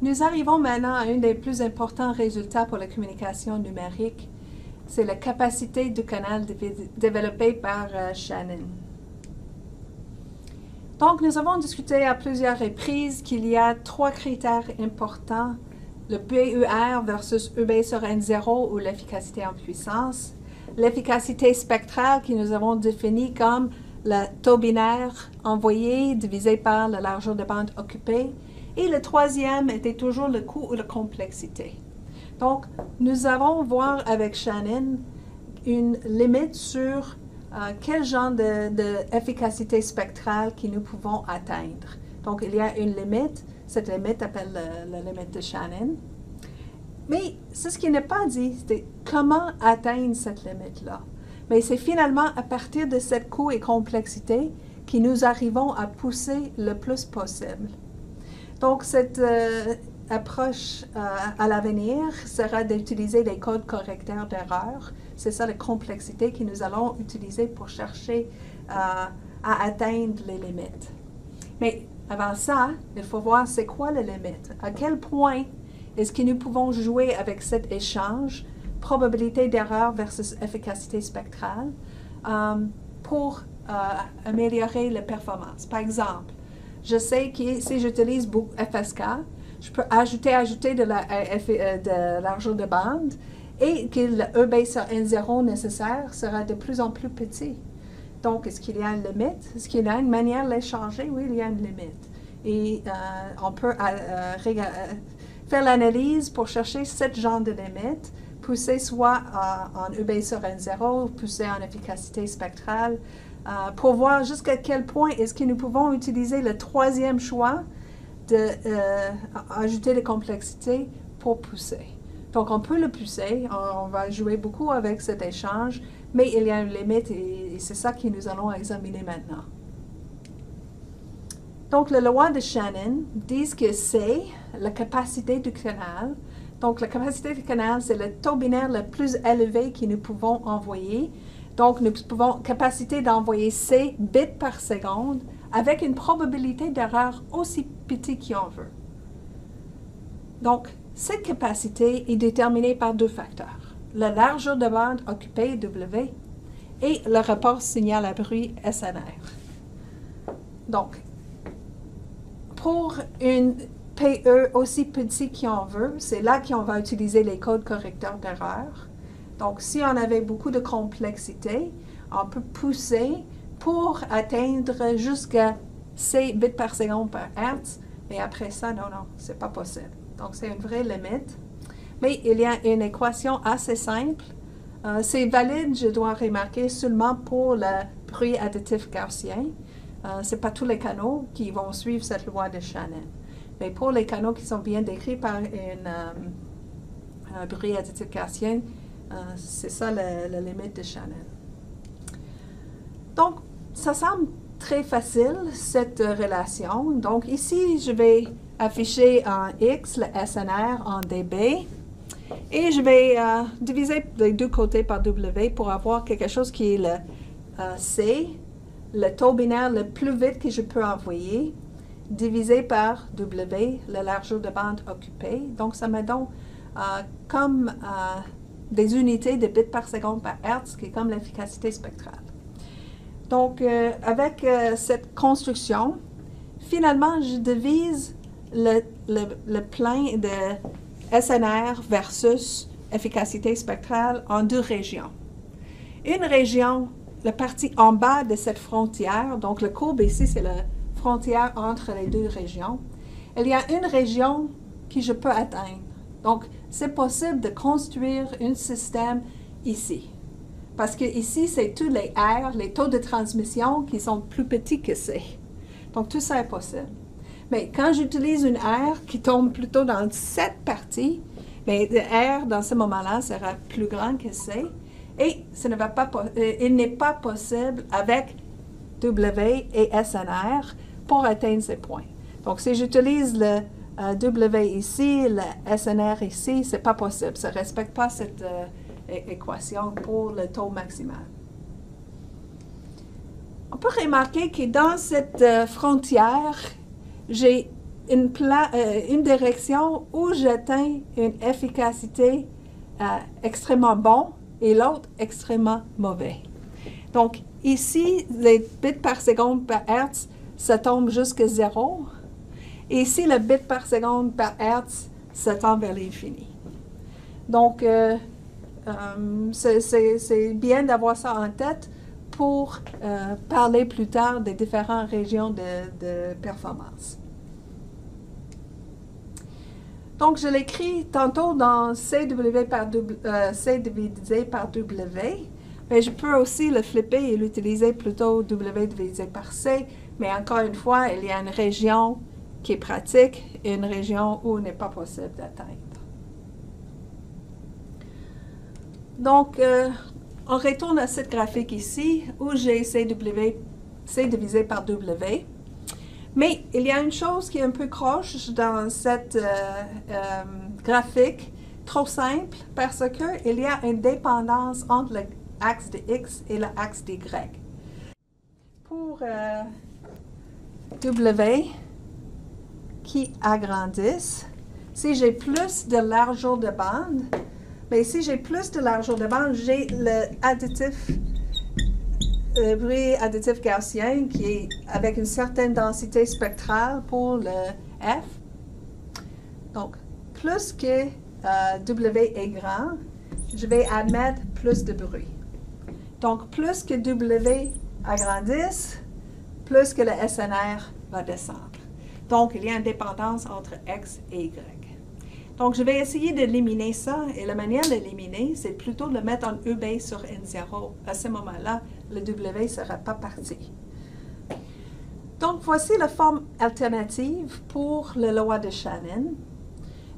Nous arrivons maintenant à un des plus importants résultats pour la communication numérique. C'est la capacité du canal développée par Shannon. Donc, nous avons discuté à plusieurs reprises qu'il y a 3 critères importants, le BER versus EB sur N0 ou l'efficacité en puissance, l'efficacité spectrale que nous avons définie comme le taux binaire envoyé divisé par la largeur de bande occupée, et le troisième était toujours le coût ou la complexité. Donc, nous allons voir avec Shannon une limite sur quel genre d'efficacité spectrale que nous pouvons atteindre. Donc, il y a une limite. Cette limite s'appelle la limite de Shannon. Mais c'est ce qui n'est pas dit, c'est comment atteindre cette limite-là. Mais c'est finalement à partir de cette coût et complexité que nous arrivons à pousser le plus possible. Donc, cette approche à l'avenir sera d'utiliser les codes correcteurs d'erreur. C'est ça la complexité que nous allons utiliser pour chercher à atteindre les limites. Mais avant ça, il faut voir c'est quoi la limite. À quel point est-ce que nous pouvons jouer avec cet échange, probabilité d'erreur versus efficacité spectrale, pour améliorer la performance. Par exemple, je sais que si j'utilise FSK, je peux ajouter de la largeur de bande et que le EB sur N0 nécessaire sera de plus en plus petit. Donc, est-ce qu'il y a une limite? Est-ce qu'il y a une manière de l'échanger? Oui, il y a une limite. Et on peut faire l'analyse pour chercher ce genre de limite, pousser soit en EB sur N0, pousser en efficacité spectrale, pour voir jusqu'à quel point est-ce que nous pouvons utiliser le troisième choix d'ajouter de complexité pour pousser. Donc, on peut le pousser, on va jouer beaucoup avec cet échange, mais il y a une limite et c'est ça que nous allons examiner maintenant. Donc, les lois de Shannon disent que c'est la capacité du canal. Donc, la capacité du canal, c'est le taux binaire le plus élevé que nous pouvons envoyer. Donc, nous pouvons capacité d'envoyer C bits par seconde avec une probabilité d'erreur aussi petite qu'on veut. Donc, cette capacité est déterminée par 2 facteurs. La largeur de bande occupée, W, et le rapport signal à bruit, SNR. Donc, pour une PE aussi petite qu'on veut, c'est là qu'on va utiliser les codes correcteurs d'erreur. Donc, si on avait beaucoup de complexité, on peut pousser pour atteindre jusqu'à C bits par seconde par Hertz, mais après ça, non, c'est pas possible. Donc, c'est une vraie limite. Mais il y a une équation assez simple. C'est valide, je dois remarquer, seulement pour le bruit additif gaussien. Ce n'est pas tous les canaux qui vont suivre cette loi de Shannon. Mais pour les canaux qui sont bien décrits par un bruit additif gaussien, c'est ça la limite de Shannon. Donc, ça semble très facile, cette relation. Donc, ici, je vais afficher en X le SNR en dB. Et je vais diviser les deux côtés par W pour avoir quelque chose qui est le C, le taux binaire le plus vite que je peux envoyer, divisé par W, la largeur de bande occupée. Donc, ça me donne comme des unités de bits par seconde par Hertz, qui est comme l'efficacité spectrale. Donc, avec cette construction, finalement, je divise le plein de SNR versus efficacité spectrale en 2 régions. Une région, la partie en bas de cette frontière, donc le courbe ici, c'est la frontière entre les 2 régions. Il y a une région que je peux atteindre. Donc, c'est possible de construire un système ici. Parce que ici, c'est tous les R, les taux de transmission qui sont plus petits que C. Donc, tout ça est possible. Mais quand j'utilise une R qui tombe plutôt dans cette partie, mais le R, dans ce moment-là, sera plus grand que C. Et il n'est pas possible avec W et SNR pour atteindre ces points. Donc, si j'utilise le W ici, le SNR ici, ce n'est pas possible. Ça ne respecte pas cette équation pour le taux maximal. On peut remarquer que dans cette frontière, j'ai une direction où j'atteins une efficacité extrêmement bonne et l'autre extrêmement mauvais. Donc, ici, les bits par seconde par hertz, ça tombe jusqu'à 0. Et ici, le bit par seconde par hertz, ça tend vers l'infini. Donc, c'est bien d'avoir ça en tête pour parler plus tard des différentes régions de performance. Donc, je l'écris tantôt dans C divisé par W, mais je peux aussi le flipper et l'utiliser plutôt W divisé par C, mais encore une fois, il y a une région qui est pratique et une région où il n'est pas possible d'atteindre. Donc, on retourne à cette graphique ici où j'ai C divisé par W. Mais il y a une chose qui est un peu croche dans cette graphique, trop simple, parce qu'il y a une dépendance entre l'axe de X et l'axe d'Y. Pour W qui agrandissent, si j'ai plus de largeur de bande, mais si j'ai plus de largeur de bande, j'ai le bruit additif gaussien qui est avec une certaine densité spectrale pour le F. Donc, plus que W est grand, je vais admettre plus de bruit. Donc, plus que W agrandisse, plus que le SNR va descendre. Donc, il y a une dépendance entre X et Y. Donc, je vais essayer d'éliminer ça, et la manière d'éliminer, c'est plutôt de le mettre en EB sur N0. À ce moment-là, le W ne sera pas parti. Donc, voici la forme alternative pour la loi de Shannon.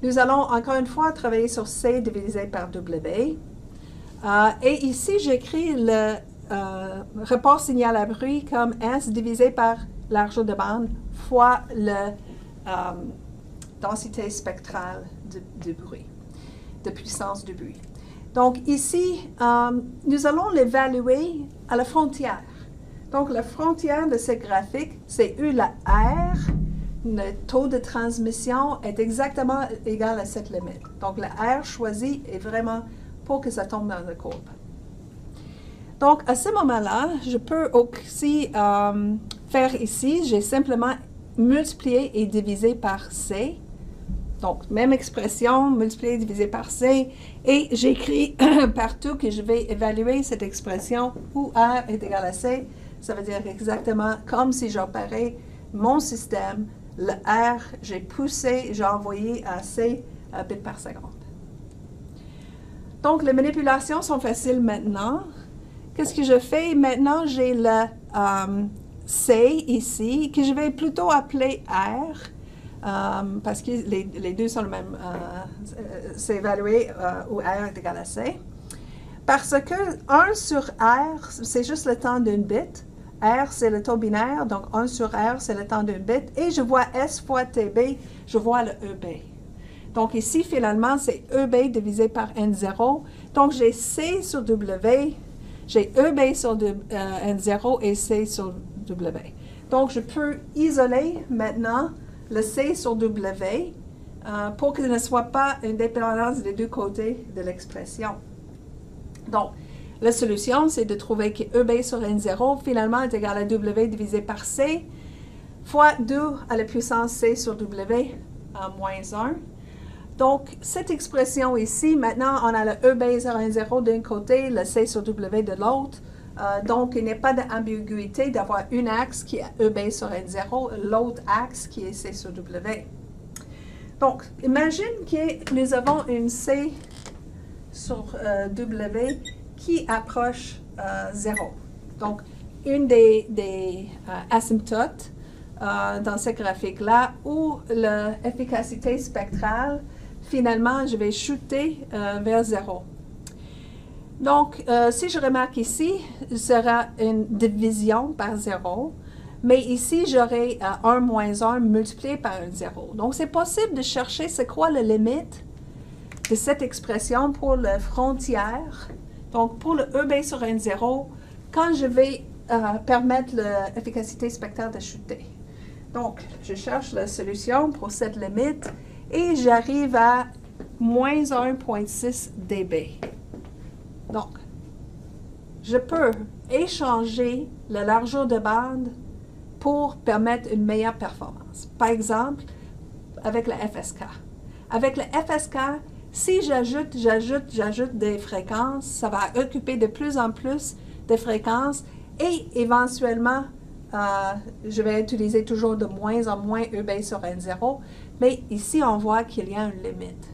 Nous allons encore une fois travailler sur C divisé par W. Et ici, j'écris le rapport signal à bruit comme S divisé par largeur de bande fois la densité spectrale de bruit, de puissance du bruit. Donc ici, nous allons l'évaluer à la frontière. Donc la frontière de ce graphique, c'est U la R. Le taux de transmission est exactement égal à cette limite. Donc le R choisi est vraiment pour que ça tombe dans la courbe. Donc à ce moment-là, je peux aussi faire ici, j'ai simplement multiplié et divisé par C. Donc, même expression, multiplié et divisé par C. Et j'écris partout que je vais évaluer cette expression où R est égal à C. Ça veut dire exactement comme si j'opérais mon système. Le R, j'ai poussé, j'ai envoyé à C bits par seconde. Donc, les manipulations sont faciles maintenant. Qu'est-ce que je fais? Maintenant, j'ai le C ici, que je vais plutôt appeler R. Parce que les deux sont le même, c'est évalué où R est égal à C. Parce que 1 sur R, c'est juste le temps d'une bit. R, c'est le taux binaire, donc 1 sur R, c'est le temps d'une bit. Et je vois S fois TB, je vois le EB. Donc ici, finalement, c'est EB divisé par N0. Donc j'ai C sur W, j'ai EB sur N0 et C sur W. Donc je peux isoler maintenant le C sur W pour qu'il ne soit pas une dépendance des deux côtés de l'expression. Donc, la solution, c'est de trouver que EB sur N0, finalement, est égal à W divisé par C, fois 2 à la puissance C sur W, moins 1. Donc, cette expression ici, maintenant, on a le EB sur N0 d'un côté, le C sur W de l'autre. Donc, il n'y a pas d'ambiguïté d'avoir un axe qui est EB sur N0, l'autre axe qui est C sur W. Donc, imagine que nous avons une C sur W qui approche 0. Donc, une des asymptotes dans ce graphique-là où l'efficacité spectrale, finalement, je vais chuter vers 0. Donc, si je remarque ici, il sera une division par 0, mais ici, j'aurai 1 moins 1 multiplié par un 0. Donc, c'est possible de chercher c'est quoi la limite de cette expression pour la frontière. Donc, pour le EB sur N0, quand je vais permettre l'efficacité spectrale de chuter. Donc, je cherche la solution pour cette limite et j'arrive à moins 1,6 dB. Donc, je peux échanger la largeur de bande pour permettre une meilleure performance. Par exemple, avec le FSK. Avec le FSK, si j'ajoute des fréquences, ça va occuper de plus en plus de fréquences et éventuellement, je vais utiliser toujours de moins en moins E base sur N0, mais ici, on voit qu'il y a une limite.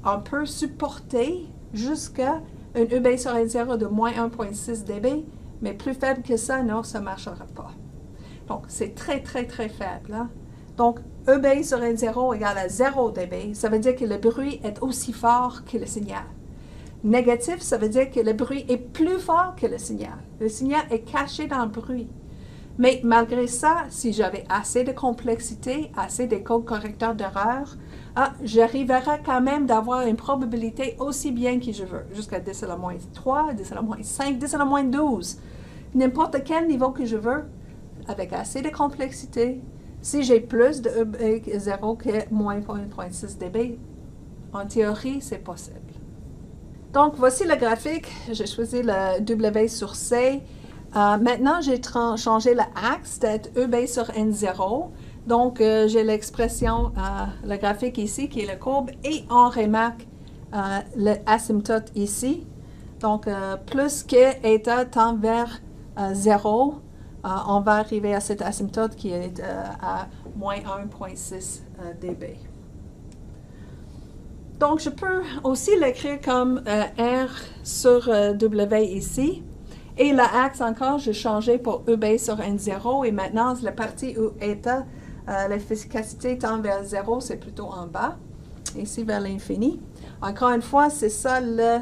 On peut supporter jusqu'à une E base sur N0 de moins 1,6 dB, mais plus faible que ça, non, ça ne marchera pas. Donc, c'est très, très, très faible. Hein? Donc, E base sur N0 égale à 0 dB, ça veut dire que le bruit est aussi fort que le signal. Négatif, ça veut dire que le bruit est plus fort que le signal. Le signal est caché dans le bruit. Mais malgré ça, si j'avais assez de complexité, assez de codes correcteurs d'erreur, j'arriverai quand même d'avoir une probabilité aussi bien que je veux, jusqu'à 10 à la moins 3, 10 à la moins 5, 10 à la moins 12. N'importe quel niveau que je veux, avec assez de complexité, si j'ai plus de E0 que moins 1,6 dB, en théorie, c'est possible. Donc, voici le graphique. J'ai choisi le W sur C. Maintenant, j'ai changé l'axe d'être E base sur N0. Donc, j'ai l'expression, le graphique ici qui est la courbe et on remarque l'asymptote ici. Donc, plus que eta tend vers 0, on va arriver à cette asymptote qui est à moins 1,6 dB. Donc, je peux aussi l'écrire comme R sur W ici. Et l'axe encore, j'ai changé pour E base sur N0. Et maintenant, la partie où eta, l'efficacité tend vers 0, c'est plutôt en bas. Ici, vers l'infini. Encore une fois, c'est ça la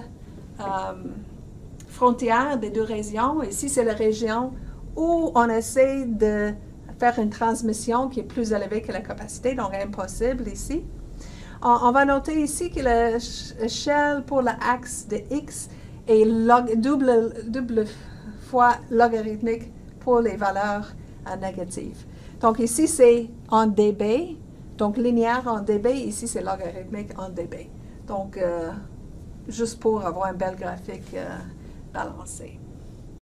frontière des deux régions. Ici, c'est la région où on essaie de faire une transmission qui est plus élevée que la capacité, donc impossible ici. On va noter ici que l'échelle pour l'axe de x est double fois logarithmique pour les valeurs négatives. Donc ici, c'est en dB, donc linéaire en dB, ici c'est logarithmique en dB. Donc, juste pour avoir un bel graphique balancé.